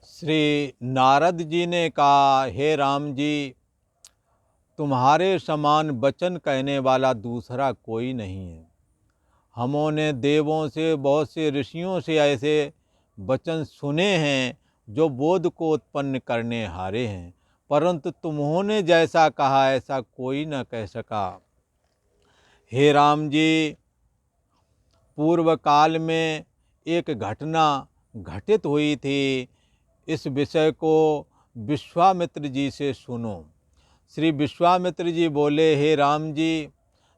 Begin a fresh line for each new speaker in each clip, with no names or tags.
श्री नारद जी ने कहा, हे राम जी, तुम्हारे समान वचन कहने वाला दूसरा कोई नहीं है। हमने देवों से, बहुत से ऋषियों से ऐसे वचन सुने हैं जो बोध को उत्पन्न करने हारे हैं, परंतु तुम्होंने जैसा कहा ऐसा कोई न कह सका। हे राम जी, पूर्व काल में एक घटना घटित हुई थी। इस विषय को विश्वामित्र जी से सुनो। श्री विश्वामित्र जी बोले, हे राम जी,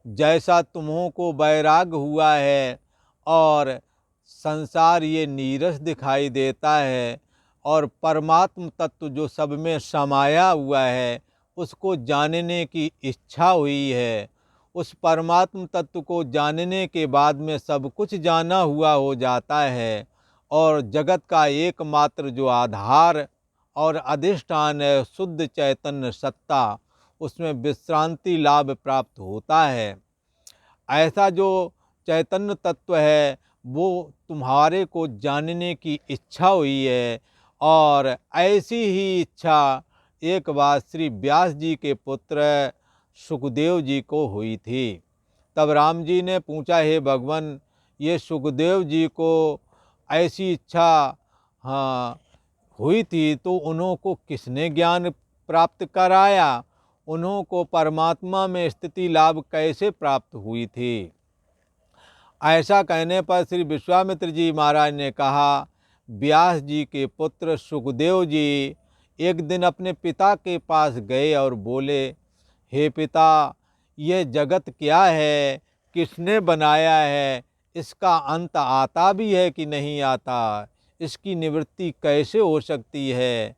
जैसा तुम्हों को वैराग्य हुआ है और संसार ये नीरस दिखाई देता है और परमात्म तत्व जो सब में समाया हुआ है उसको जानने की इच्छा हुई है, उस परमात्म तत्व को जानने के बाद में सब कुछ जाना हुआ हो जाता है और जगत का एकमात्र जो आधार और अधिष्ठान है शुद्ध चैतन्य सत्ता, उसमें विश्रांति लाभ प्राप्त होता है। ऐसा जो चैतन्य तत्व है वो तुम्हारे को जानने की इच्छा हुई है और ऐसी ही इच्छा एक बार श्री व्यास जी के पुत्र सुखदेव जी को हुई थी। तब राम जी ने पूछा, हे भगवान, ये सुखदेव जी को ऐसी इच्छा हाँ हुई थी तो उन्हों को किसने ज्ञान प्राप्त कराया, उन्हों को परमात्मा में स्थिति लाभ कैसे प्राप्त हुई थी। ऐसा कहने पर श्री विश्वामित्र जी महाराज ने कहा, व्यास जी के पुत्र सुखदेव जी एक दिन अपने पिता के पास गए और बोले, हे पिता, यह जगत क्या है, किसने बनाया है, इसका अंत आता भी है कि नहीं आता, इसकी निवृत्ति कैसे हो सकती है।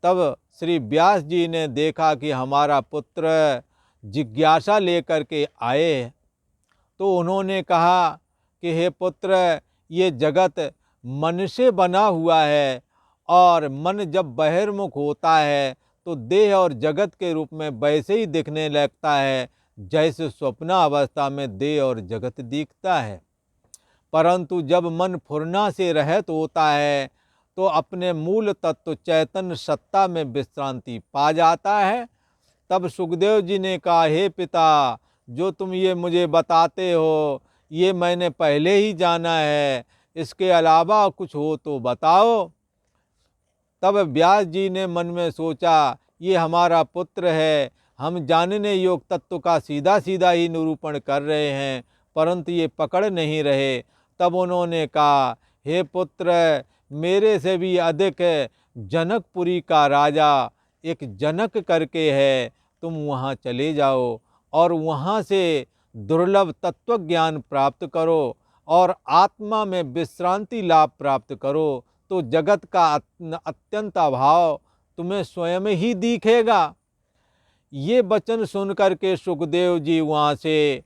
तब श्री व्यास जी ने देखा कि हमारा पुत्र जिज्ञासा लेकर के आए, तो उन्होंने कहा कि हे पुत्र, ये जगत मन से बना हुआ है और मन जब बहिर्मुख होता है तो देह और जगत के रूप में वैसे ही दिखने लगता है जैसे स्वप्न अवस्था में देह और जगत दिखता है, परंतु जब मन फुरना से रहित होता है तो अपने मूल तत्व चैतन्य सत्ता में विश्रांति पा जाता है। तब सुखदेव जी ने कहा, हे पिता, जो तुम ये मुझे बताते हो ये मैंने पहले ही जाना है, इसके अलावा कुछ हो तो बताओ। तब व्यास जी ने मन में सोचा, ये हमारा पुत्र है, हम जानने योग तत्व का सीधा सीधा ही निरूपण कर रहे हैं परंतु ये पकड़ नहीं रहे। तब उन्होंने कहा, हे पुत्र, मेरे से भी अधिक जनकपुरी का राजा एक जनक करके है, तुम वहाँ चले जाओ और वहाँ से दुर्लभ तत्व ज्ञान प्राप्त करो और आत्मा में विश्रांति लाभ प्राप्त करो तो जगत का अत्यंत अभाव तुम्हें स्वयं ही दिखेगा। ये वचन सुनकर के सुखदेव जी वहाँ से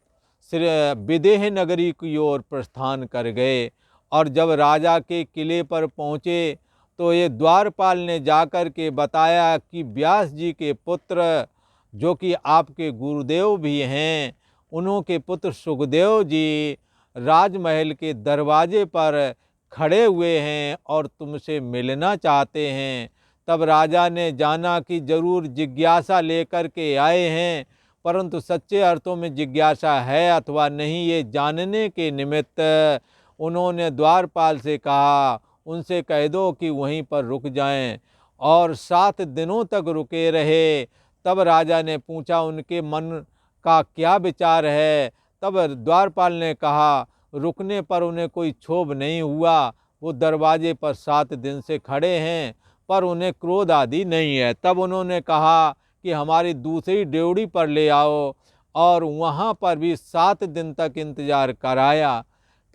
विदेह नगरी की ओर प्रस्थान कर गए और जब राजा के किले पर पहुँचे तो ये द्वारपाल ने जाकर के बताया कि व्यास जी के पुत्र जो कि आपके गुरुदेव भी हैं, उन्हों के पुत्र सुखदेव जी राजमहल के दरवाजे पर खड़े हुए हैं और तुमसे मिलना चाहते हैं। तब राजा ने जाना कि जरूर जिज्ञासा लेकर के आए हैं, परंतु सच्चे अर्थों में जिज्ञासा है अथवा नहीं ये जानने के निमित्त उन्होंने द्वारपाल से कहा, उनसे कह दो कि वहीं पर रुक जाएं और 7 दिनों तक रुके रहे। तब राजा ने पूछा उनके मन का क्या विचार है। तब द्वारपाल ने कहा, रुकने पर उन्हें कोई क्षोभ नहीं हुआ, वो दरवाजे पर 7 दिन से खड़े हैं पर उन्हें क्रोध आदि नहीं है। तब उन्होंने कहा कि हमारी दूसरी ड्योढ़ी पर ले आओ और वहाँ पर भी 7 दिन तक इंतजार कराया।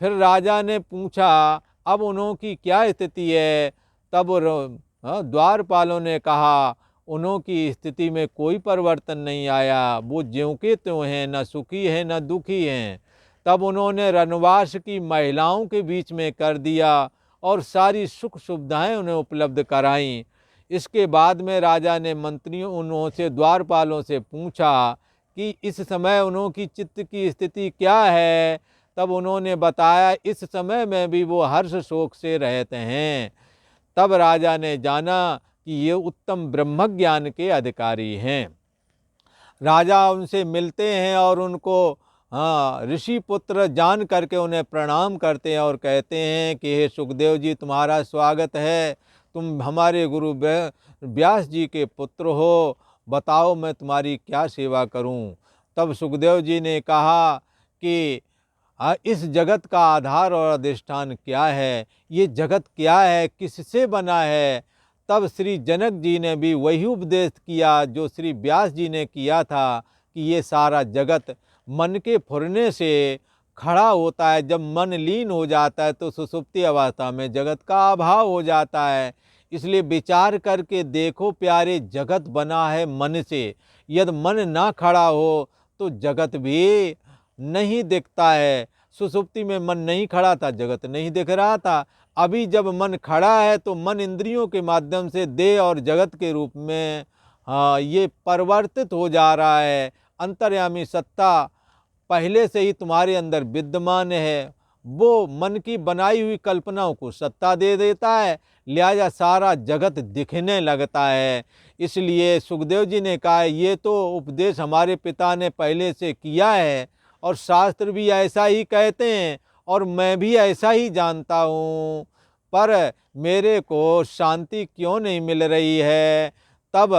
फिर राजा ने पूछा अब उन्हों की क्या स्थिति है। तब द्वारपालों ने कहा उन्हों की स्थिति में कोई परिवर्तन नहीं आया, वो ज्यों के त्यों हैं, न सुखी हैं न दुखी हैं। तब उन्होंने रनवास की महिलाओं के बीच में कर दिया और सारी सुख सुविधाएं उन्हें उपलब्ध कराईं। इसके बाद में राजा ने मंत्रियों उन्हों से द्वारपालों से पूछा कि इस समय उन्हों की चित्त की स्थिति क्या है। तब उन्होंने बताया इस समय में भी वो हर्ष शोक से रहते हैं। तब राजा ने जाना कि ये उत्तम ब्रह्म ज्ञान के अधिकारी हैं। राजा उनसे मिलते हैं और उनको ऋषि पुत्र जान करके उन्हें प्रणाम करते हैं और कहते हैं कि हे सुखदेव जी, तुम्हारा स्वागत है, तुम हमारे गुरु व्यास जी के पुत्र हो, बताओ मैं तुम्हारी क्या सेवा करूं। तब सुखदेव जी ने कहा कि इस जगत का आधार और अधिष्ठान क्या है, ये जगत क्या है, किससे बना है। तब श्री जनक जी ने भी वही उपदेश किया जो श्री व्यास जी ने किया था कि ये सारा जगत मन के फुरने से खड़ा होता है। जब मन लीन हो जाता है तो सुषुप्ति अवस्था में जगत का अभाव हो जाता है। इसलिए विचार करके देखो प्यारे, जगत बना है मन से। यदि मन ना खड़ा हो तो जगत भी नहीं दिखता है। सुषुप्ति में मन नहीं खड़ा था, जगत नहीं दिख रहा था। अभी जब मन खड़ा है तो मन इंद्रियों के माध्यम से देह और जगत के रूप में ये परिवर्तित हो जा रहा है। अंतर्यामी सत्ता पहले से ही तुम्हारे अंदर विद्यमान है, वो मन की बनाई हुई कल्पनाओं को सत्ता दे देता है, लिहाजा सारा जगत दिखने लगता है। इसलिए सुखदेव जी ने कहा ये तो उपदेश हमारे पिता ने पहले से किया है और शास्त्र भी ऐसा ही कहते हैं और मैं भी ऐसा ही जानता हूँ, पर मेरे को शांति क्यों नहीं मिल रही है। तब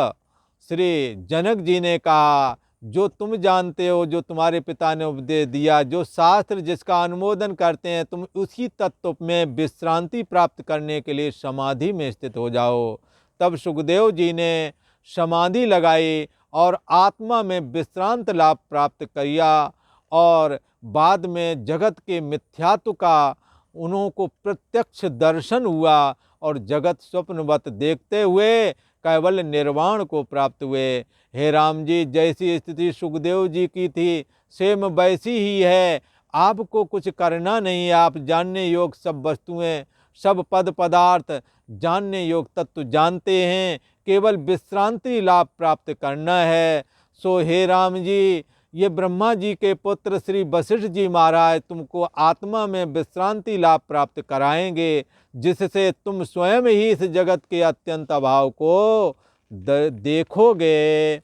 श्री जनक जी ने कहा जो तुम जानते हो, जो तुम्हारे पिता ने उपदेश दिया, जो शास्त्र जिसका अनुमोदन करते हैं, तुम उसी तत्व में विश्रांति प्राप्त करने के लिए समाधि में स्थित हो जाओ। तब सुखदेव जी ने समाधि लगाई और आत्मा में विश्रांत लाभ प्राप्त किया और बाद में जगत के मिथ्यात्व का उनको प्रत्यक्ष दर्शन हुआ और जगत स्वप्नवत देखते हुए केवल निर्वाण को प्राप्त हुए। हे राम जी, जैसी स्थिति सुखदेव जी की थी सेम वैसी ही है। आपको कुछ करना नहीं है, आप जानने योग सब वस्तुएं, सब पद पदार्थ जानने योग तत्व जानते हैं, केवल विश्रांति लाभ प्राप्त करना है। सो हे राम जी, ये ब्रह्मा जी के पुत्र श्री वशिष्ठ जी महाराज तुमको आत्मा में विश्रांति लाभ प्राप्त कराएंगे, जिससे तुम स्वयं ही इस जगत के अत्यंत अभाव को देखोगे।